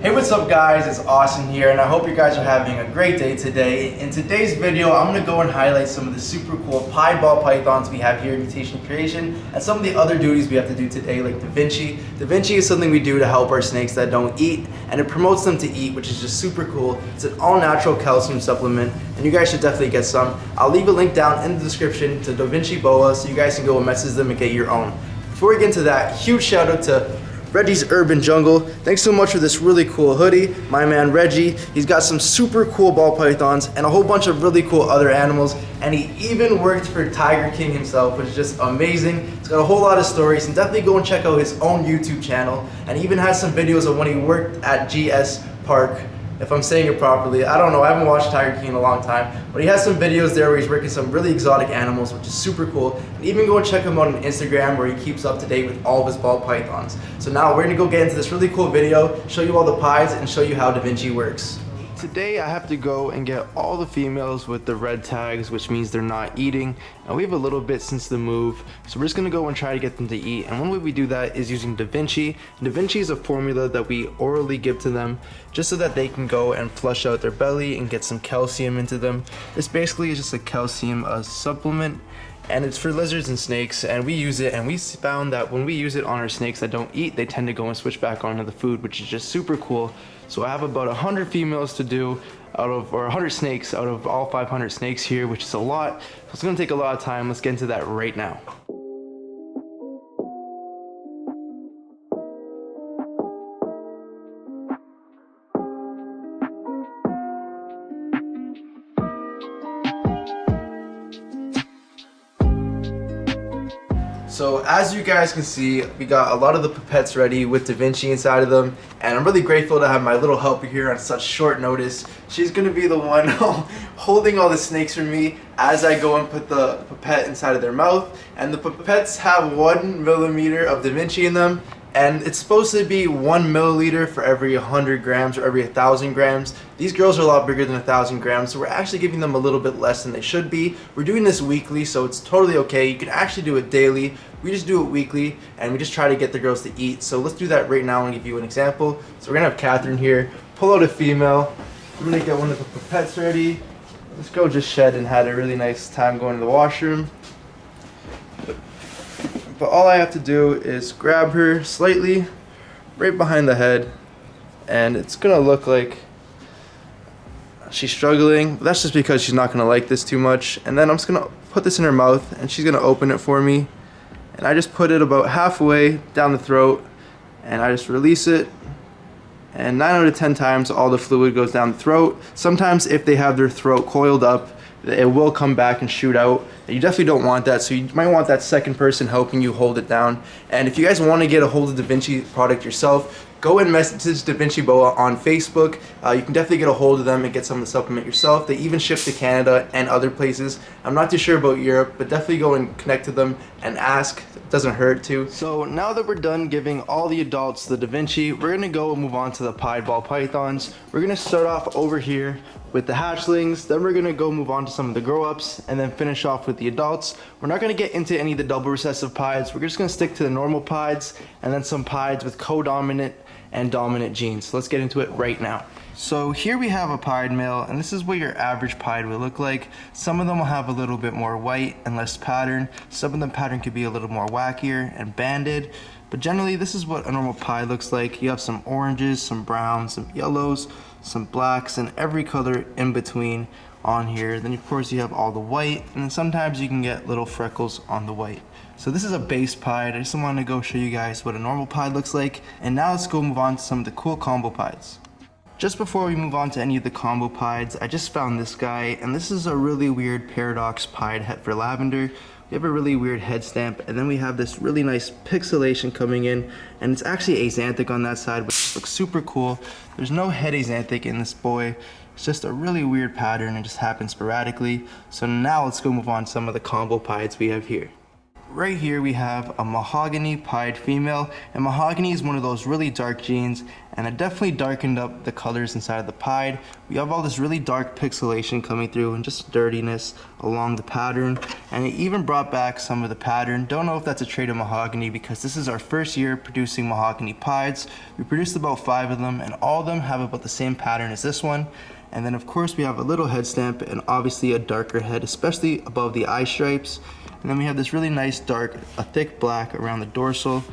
Hey, what's up guys, it's Austin here and I hope you guys are having a great day today. In today's video, I'm going to go and highlight some of the super cool pied ball pythons we have here in Mutation Creation and some of the other duties we have to do today like the Vinci. The Vinci is something we do to help our snakes that don't eat and it promotes them to eat, which is just super cool. It's an all-natural calcium supplement and you guys should definitely get some. I'll leave a link down in the description to the Vinci Boa so you guys can go and message them and get your own. Before we get into that, huge shout out to Reggie's Urban Jungle. Thanks so much for this really cool hoodie. My man Reggie, he's got some super cool ball pythons and a whole bunch of really cool other animals, and he even worked for Tiger King himself, which is just amazing. He's got a whole lot of stories, and definitely go and check out his own YouTube channel, and he even has some videos of when he worked at GS Park, if I'm saying it properly. I don't know, I haven't watched Tiger King in a long time, but he has some videos there where he's working some really exotic animals, which is super cool. And even go and check him out on Instagram where he keeps up to date with all of his ball pythons. So now we're gonna go get into this really cool video, show you all the pies, and show you how Da Vinci works. Today I have to go and get all the females with the red tags, which means they're not eating, and we have a little bit since the move, so we're just gonna go and try to get them to eat. And one way we do that is using Da Vinci. Da Vinci is a formula that we orally give to them just so that they can go and flush out their belly and get some calcium into them. This basically is just a calcium supplement, and it's for lizards and snakes, and we use it, and we found that when we use it on our snakes that don't eat, they tend to go and switch back onto the food, which is just super cool. So I have about 100 females to do out of, or 100 snakes out of all 500 snakes here, which is a lot. So it's gonna take a lot of time. Let's get into that right now. So as you guys can see, we got a lot of the pipettes ready with Da Vinci inside of them, and I'm really grateful to have my little helper here on such short notice. She's gonna be the one holding all the snakes for me as I go and put the pipette inside of their mouth. And the pipettes have 1 millimeter of Da Vinci in them, and it's supposed to be 1 milliliter for every 100 grams or every 1,000 grams. These girls are a lot bigger than 1,000 grams, so we're actually giving them a little bit less than they should be. We're doing this weekly, so it's totally okay. You can actually do it daily. We just do it weekly, and we just try to get the girls to eat. So let's do that right now and give you an example. So we're gonna have Catherine here, pull out a female. I'm gonna get one of the pipettes ready. Let's go just shed and had a really nice time going to the washroom. But all I have to do is grab her slightly right behind the head, and it's gonna look like she's struggling, but that's just because she's not gonna like this too much. And then I'm just gonna put this in her mouth and she's gonna open it for me, and I just put it about halfway down the throat and I just release it, and 9 out of 10 times all the fluid goes down the throat. Sometimes if they have their throat coiled up, it will come back and shoot out. You definitely don't want that, so you might want that second person helping you hold it down. And if you guys want to get a hold of Da Vinci product yourself, go and message Da Vinci Boa on Facebook. You can definitely get a hold of them and get some of the supplement yourself. They even ship to Canada and other places. I'm not too sure about Europe, but definitely go and connect to them and ask. It doesn't hurt to. So now that we're done giving all the adults the Da Vinci, we're gonna go and move on to the pied ball pythons. We're gonna start off over here with the hatchlings, then we're gonna go move on to some of the grow-ups, and then finish off with the adults. We're not gonna get into any of the double recessive pieds. We're just gonna stick to the normal pieds, and then some pieds with co-dominant and dominant genes. So let's get into it right now. So here we have a pied male, and this is what your average pied will look like. Some of them will have a little bit more white and less pattern. Some of the pattern could be a little more wackier and banded. But generally, this is what a normal pied looks like. You have some oranges, some browns, some yellows, some blacks, and every color in between on here. Then of course you have all the white, and then sometimes you can get little freckles on the white. So this is a base pied. I just wanted to go show you guys what a normal pied looks like. And now let's go move on to some of the cool combo pieds. Just before we move on to any of the combo pieds, I just found this guy, and this is a really weird paradox pied het for lavender. We have a really weird head stamp, and then we have this really nice pixelation coming in, and it's actually axanthic on that side, which looks super cool. There's no head axanthic in this boy. It's just a really weird pattern. It just happens sporadically. So now let's go move on to some of the combo pieds we have here. right here we have a mahogany pied female, and mahogany is one of those really dark genes, and it definitely darkened up the colors inside of the pied. We have all this really dark pixelation coming through and just dirtiness along the pattern, and it even brought back some of the pattern. Don't know if that's a trait of mahogany because this is our first year producing mahogany pieds. We produced about 5 of them, and all of them have about the same pattern as this one. And then of course we have a little head stamp and obviously a darker head, especially above the eye stripes. And then we have this really nice dark, a thick black around the dorsal.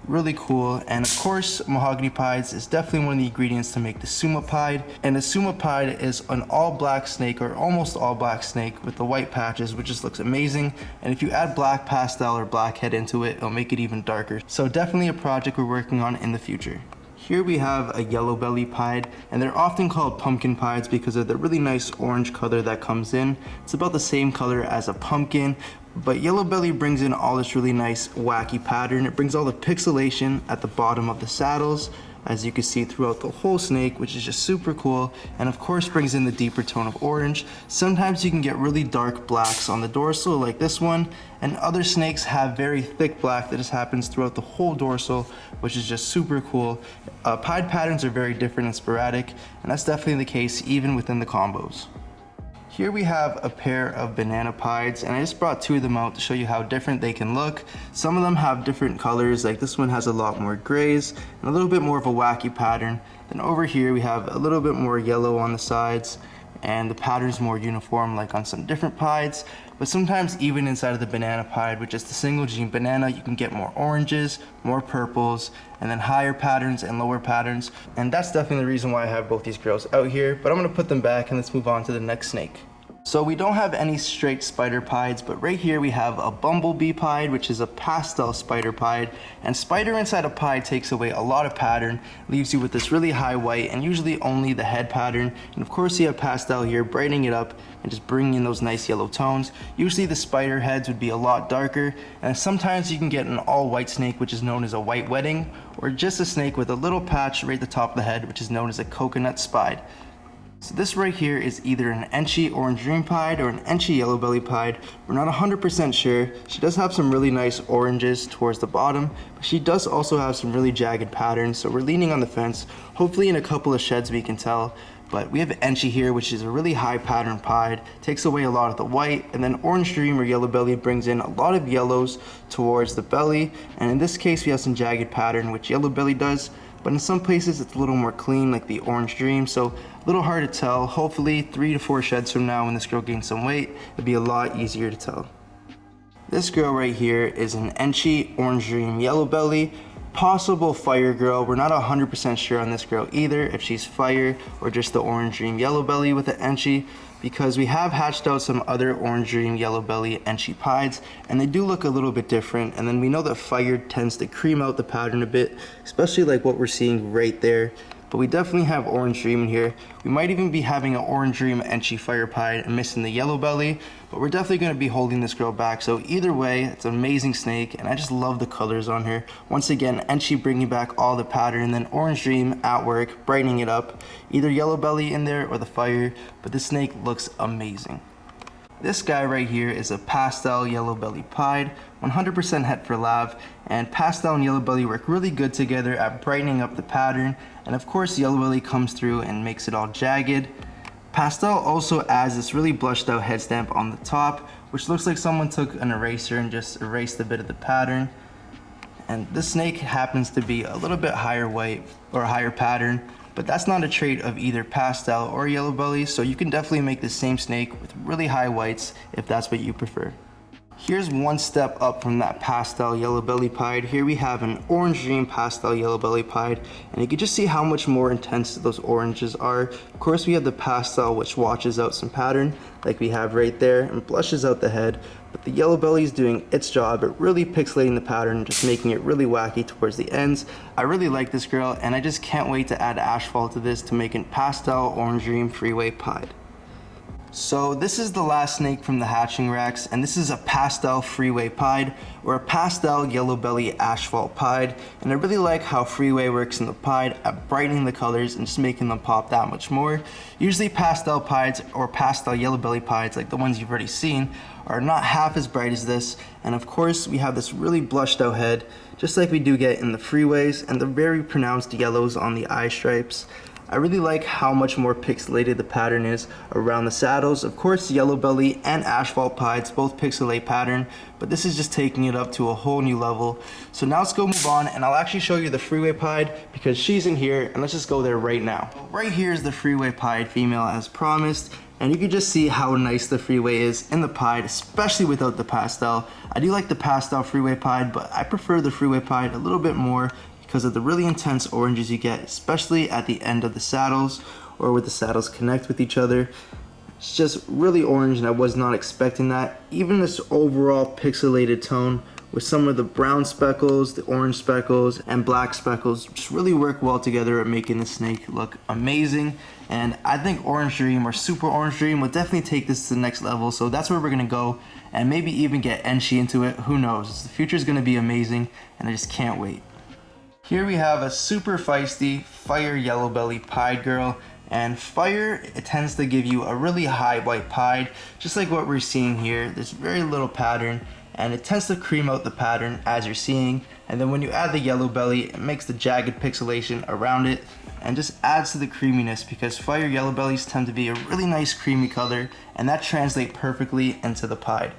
Really cool. And of course, mahogany pieds is definitely one of the ingredients to make the Suma pied. And the Suma pied is an all black snake, or almost all black snake, with the white patches, which just looks amazing. And if you add black pastel or black head into it, it'll make it even darker. So definitely a project we're working on in the future. Here we have a yellow belly pied, and they're often called pumpkin pieds because of the really nice orange color that comes in. It's about the same color as a pumpkin, but yellow belly brings in all this really nice wacky pattern. It brings all the pixelation at the bottom of the saddles, as you can see throughout the whole snake, which is just super cool, and of course brings in the deeper tone of orange. Sometimes you can get really dark blacks on the dorsal like this one, and other snakes have very thick black that just happens throughout the whole dorsal, which is just super cool. Pied patterns are very different and sporadic, and that's definitely the case even within the combos. Here we have a pair of banana pieds, and I just brought 2 of them out to show you how different they can look. Some of them have different colors, like this one has a lot more grays and a little bit more of a wacky pattern. Then over here we have a little bit more yellow on the sides, and the pattern's more uniform like on some different pieds. But sometimes even inside of the banana pied, with just a single gene banana, you can get more oranges, more purples, and then higher patterns and lower patterns. And that's definitely the reason why I have both these girls out here, but I'm gonna put them back and let's move on to the next snake. So we don't have any straight spider pieds, but right here we have a bumblebee pied, which is a pastel spider pied. And spider inside a pied takes away a lot of pattern, leaves you with this really high white and usually only the head pattern. And of course you have pastel here, brightening it up and just bringing in those nice yellow tones. Usually the spider heads would be a lot darker, and sometimes you can get an all white snake, which is known as a white wedding, or just a snake with a little patch right at the top of the head, which is known as a coconut spide. So this right here is either an Enchi orange dream pied or an Enchi yellow belly pied. We're not 100% sure. She does have some really nice oranges towards the bottom, but she does also have some really jagged patterns, so we're leaning on the fence. Hopefully in a couple of sheds we can tell. But we have Enchi here, which is a really high pattern pied, takes away a lot of the white, and then orange dream or yellow belly brings in a lot of yellows towards the belly, and in this case we have some jagged pattern, which yellow belly does. But in some places it's a little more clean, like the orange dream, so a little hard to tell. Hopefully 3 to 4 sheds from now, when this girl gains some weight, it'll be a lot easier to tell. This girl right here is an Enchi orange dream yellow belly, possible fire girl. We're not 100% sure on this girl either, if she's fire or just the orange dream yellow belly with the Enchi, because we have hatched out some other orange dream yellow belly Enchi pieds, and they do look a little bit different. And then we know that fire tends to cream out the pattern a bit, especially like what we're seeing right there. But we definitely have orange dream in here. We might even be having an orange dream Enchi fire pied and missing the yellow belly, but we're definitely going to be holding this girl back. So either way, it's an amazing snake, and I just love the colors on her. Once again, Enchi bringing back all the pattern, and then orange dream at work, brightening it up. Either yellow belly in there or the fire, but this snake looks amazing. This guy right here is a pastel yellow belly pied, 100% het for lav, and pastel and yellow belly work really good together at brightening up the pattern, and of course yellow belly comes through and makes it all jagged. Pastel also adds this really blushed out head stamp on the top, which looks like someone took an eraser and just erased a bit of the pattern. And this snake happens to be a little bit higher white or higher pattern, but that's not a trait of either pastel or yellow belly, so you can definitely make the same snake with really high whites if that's what you prefer. Here's one step up from that pastel yellow belly pied. Here we have an orange dream pastel yellow belly pied, and you can just see how much more intense those oranges are. Of course we have the pastel, which washes out some pattern like we have right there and blushes out the head, but the yellow belly is doing its job at really pixelating the pattern, just making it really wacky towards the ends. I really like this girl, and I just can't wait to add asphalt to this to make it pastel orange dream freeway pied. So this is the last snake from the hatching racks, and this is a pastel Freeway Pied, or a pastel yellow belly asphalt Pied. And I really like how Freeway works in the Pied at brightening the colors and just making them pop that much more. Usually pastel Pieds or pastel yellow belly Pieds, like the ones you've already seen, are not half as bright as this. And of course we have this really blushed out head, just like we do get in the Freeways, and the very pronounced yellows on the eye stripes. I really like how much more pixelated the pattern is around the saddles. Of course, yellow belly and asphalt Pieds both pixelate pattern, but this is just taking it up to a whole new level. So now let's go move on, and I'll actually show you the Freeway Pied because she's in here, and let's just go there right now. Right here is the Freeway Pied female as promised, and you can just see how nice the Freeway is in the Pied, especially without the pastel. I do like the pastel Freeway Pied, but I prefer the Freeway Pied a little bit more because of the really intense oranges you get, especially at the end of the saddles or where the saddles connect with each other. It's just really orange, and I was not expecting that. Even this overall pixelated tone with some of the brown speckles, the orange speckles, and black speckles just really work well together at making the snake look amazing. And I think Orange Dream or Super Orange Dream will definitely take this to the next level, so that's where we're gonna go, and maybe even get Enchi into it. Who knows? The future is gonna be amazing, and I just can't wait. Here we have a super feisty fire yellow belly Pied girl, and fire, it tends to give you a really high white Pied, just like what we're seeing here. There's very little pattern, and it tends to cream out the pattern as you're seeing, and then when you add the yellow belly, it makes the jagged pixelation around it and just adds to the creaminess, because fire yellow bellies tend to be a really nice creamy color, and that translates perfectly into the Pied.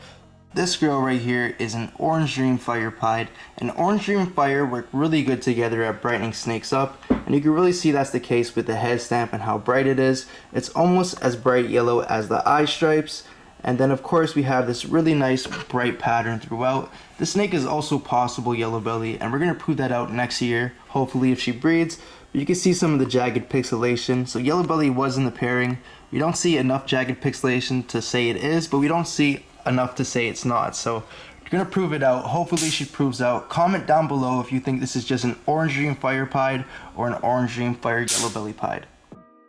This girl right here is an Orange Dream Fire Pied, and Orange Dream and Fire work really good together at brightening snakes up, and you can really see that's the case with the head stamp and how bright it is. It's almost as bright yellow as the eye stripes, and then of course we have this really nice bright pattern throughout. The snake is also possible yellow belly, and we're going to prove that out next year, hopefully if she breeds. But you can see some of the jagged pixelation, so yellow belly was in the pairing. We don't see enough jagged pixelation to say it is, but we don't see enough to say it's not, so we're gonna prove it out. Hopefully she proves out. Comment down below if you think this is just an Orange Dream Fire Pied or an Orange Dream Fire Yellow Belly Pied.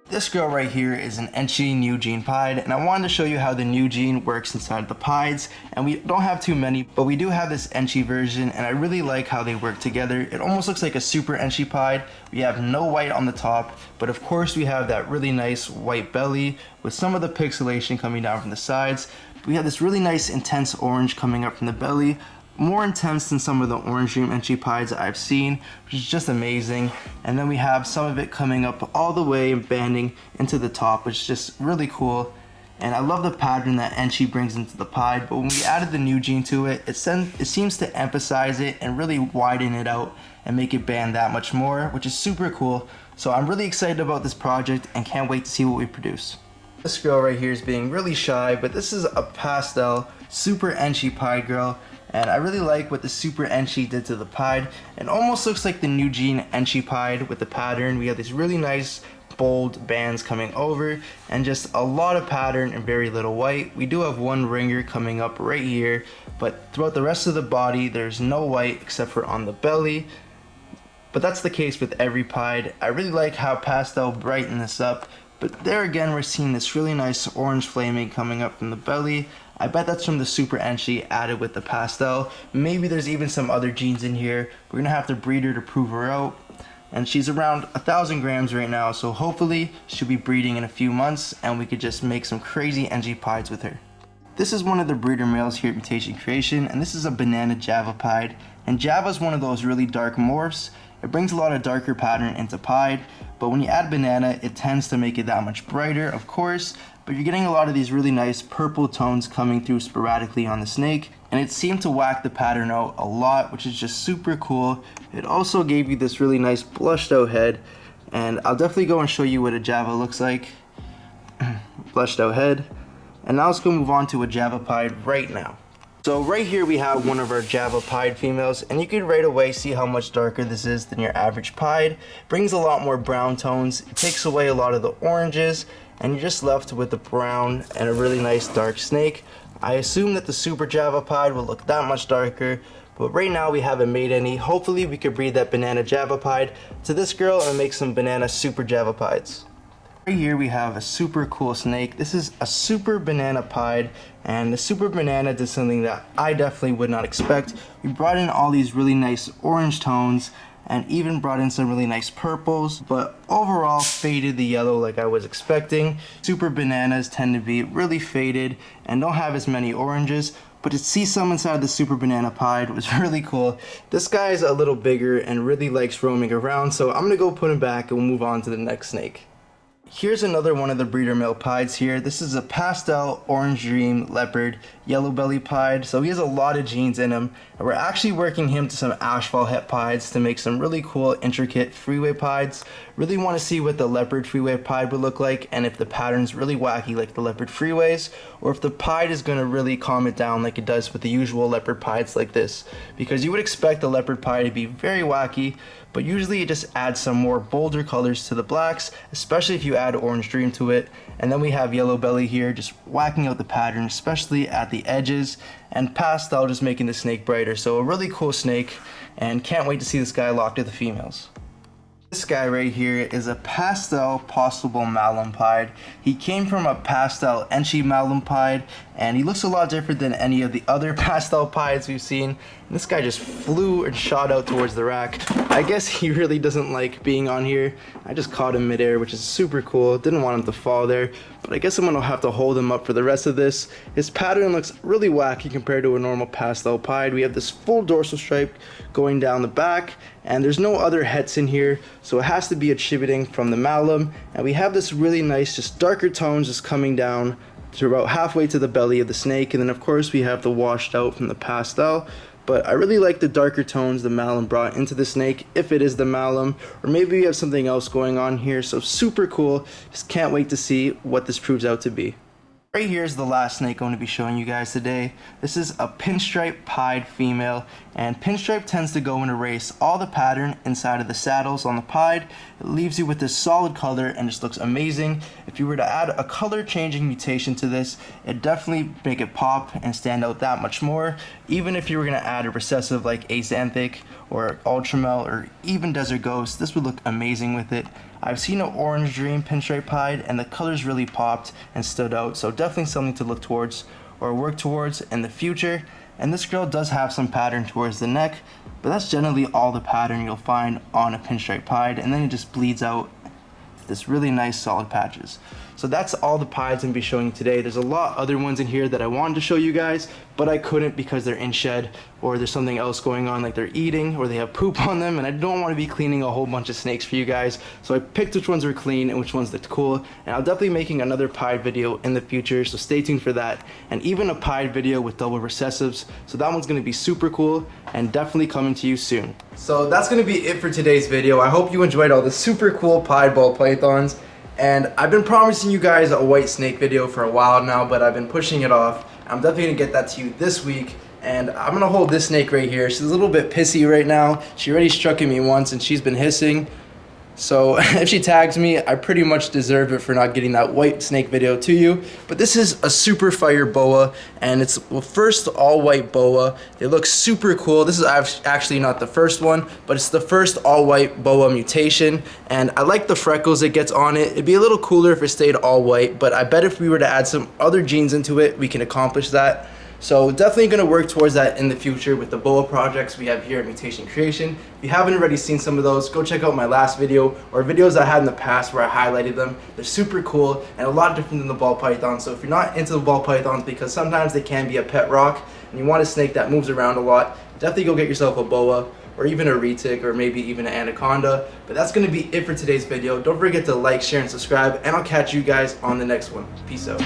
This girl right here is an Enchi New Gene Pied, and I wanted to show you how the New Gene works inside the Pieds, and we don't have too many, but we do have this Enchi version, and I really like how they work together. It almost looks like a super Enchi Pied. We have no white on the top, but of course we have that really nice white belly with some of the pixelation coming down from the sides. We have this really nice intense orange coming up from the belly, more intense than some of the Orange Dream Enchi Pieds I've seen, which is just amazing. And then we have some of it coming up all the way and banding into the top, which is just really cool. And I love the pattern that Enchi brings into the Pied, but when we added the New Gene to it, it seems to emphasize it and really widen it out and make it band that much more, which is super cool. So I'm really excited about this project and can't wait to see what we produce. This girl right here is being really shy, but this is a pastel Super Enchi Pied girl, and I really like what the Super Enchi did to the Pied. It almost looks like the New Gene Enchi Pied with the pattern. We have these really nice bold bands coming over and just a lot of pattern and very little white. We do have one ringer coming up right here, but throughout the rest of the body there's no white except for on the belly. But that's the case with every Pied. I really like how pastel brightened this up. But there again, we're seeing this really nice orange flaming coming up from the belly. I bet that's from the Super Enchi added with the pastel. Maybe there's even some other genes in here. We're gonna have to breed her to prove her out. And she's around 1,000 grams right now, so hopefully she'll be breeding in a few months and we could just make some crazy Enchi Pieds with her. This is one of the breeder males here at Mutation Creation, and this is a banana Java Pied. And Java is one of those really dark morphs. It brings a lot of darker pattern into Pied, but when you add banana, it tends to make it that much brighter, of course, but you're getting a lot of these really nice purple tones coming through sporadically on the snake, and it seemed to whack the pattern out a lot, which is just super cool. It also gave you this really nice blushed out head, and I'll definitely go and show you what a Java looks like. Blushed out head. And now let's go move on to a Java Pied right now. So right here we have one of our Java Pied females, and you can right away see how much darker this is than your average Pied. Brings a lot more brown tones, it takes away a lot of the oranges, and you're just left with a brown and a really nice dark snake. I assume that the Super Java Pied will look that much darker, but right now we haven't made any. Hopefully we could breed that banana Java Pied to this girl and make some banana Super Java Pieds. Right here we have a super cool snake. This is a super banana pied, and the super banana did something that I definitely would not expect. We brought in all these really nice orange tones and even brought in some really nice purples, but overall faded the yellow like I was expecting. Super bananas tend to be really faded and don't have as many oranges, but to see some inside the super banana pied was really cool. This guy is a little bigger and really likes roaming around, so I'm gonna go put him back and we'll move on to the next snake. Here's another one of the breeder male pieds here. This is a pastel orange dream leopard yellow belly pied, so he has a lot of genes in him, and we're actually working him to some ashfall het pieds to make some really cool intricate freeway pieds. Really want to see what the leopard freeway pied would look like, and if the pattern's really wacky like the leopard freeways, or if the pied is going to really calm it down like it does with the usual leopard pieds like this, because you would expect the leopard pied to be very wacky, but usually it just adds some more bolder colors to the blacks, especially if you add orange dream to it. And then we have yellow belly here just whacking out the pattern, especially at the edges, and pastel just making the snake brighter. So a really cool snake, and can't wait to see this guy locked to the females. This guy right here is a pastel possible Malam pied. He came from a pastel Enchi Malam pied, and he looks a lot different than any of the other pastel pieds we've seen. And this guy just flew and shot out towards the rack. I guess he really doesn't like being on here. I just caught him midair, which is super cool. Didn't want him to fall there, but I guess I'm gonna have to hold him up for the rest of this. His pattern looks really wacky compared to a normal pastel pied. We have this full dorsal stripe going down the back, and there's no other hets in here, so it has to be attributing from the Malam. And we have this really nice, just darker tones just coming down to about halfway to the belly of the snake, and then of course we have the washed out from the pastel. But I really like the darker tones the Malam brought into the snake, if it is the Malam, or maybe we have something else going on here. So super cool, just can't wait to see what this proves out to be. Right here is the last snake I'm going to be showing you guys today. This is a Pinstripe pied female, and Pinstripe tends to go and erase all the pattern inside of the saddles on the pied. It leaves you with this solid color and just looks amazing. If you were to add a color changing mutation to this, it'd definitely make it pop and stand out that much more. Even if you were going to add a recessive like Axanthic or Ultramel or even Desert Ghost, this would look amazing with it. I've seen an orange dream Pinstripe pied, and the colors really popped and stood out, so definitely something to look towards or work towards in the future. And this girl does have some pattern towards the neck, but that's generally all the pattern you'll find on a Pinstripe pied, and then it just bleeds out with this really nice solid patches. So that's all the pieds I'm going to be showing you today. There's a lot other ones in here that I wanted to show you guys, but I couldn't because they're in shed, or there's something else going on like they're eating or they have poop on them, and I don't want to be cleaning a whole bunch of snakes for you guys. So I picked which ones were clean and which ones looked cool, and I'll definitely be making another pied video in the future, so stay tuned for that. And even a pied video with double recessives, so that one's going to be super cool and definitely coming to you soon. So that's going to be it for today's video. I hope you enjoyed all the super cool pied ball pythons. And I've been promising you guys a white snake video for a while now, but I've been pushing it off. I'm definitely gonna get that to you this week, and I'm gonna hold this snake right here. She's a little bit pissy right now. She already struck at me once and she's been hissing. So if she tags me, I pretty much deserve it for not getting that white snake video to you. But this is a super fire boa, and it's the first all white boa. It looks super cool. This is actually not the first one, but it's the first all white boa mutation. And I like the freckles it gets on it. It'd be a little cooler if it stayed all white, but I bet if we were to add some other genes into it, we can accomplish that. So definitely going to work towards that in the future with the boa projects we have here at Mutation Creation. If you haven't already seen some of those, go check out my last video or videos I had in the past where I highlighted them. They're super cool and a lot different than the ball python. So if you're not into the ball pythons, because sometimes they can be a pet rock and you want a snake that moves around a lot, definitely go get yourself a boa or even a retic or maybe even an anaconda. But that's going to be it for today's video. Don't forget to like, share, and subscribe, and I'll catch you guys on the next one. Peace out.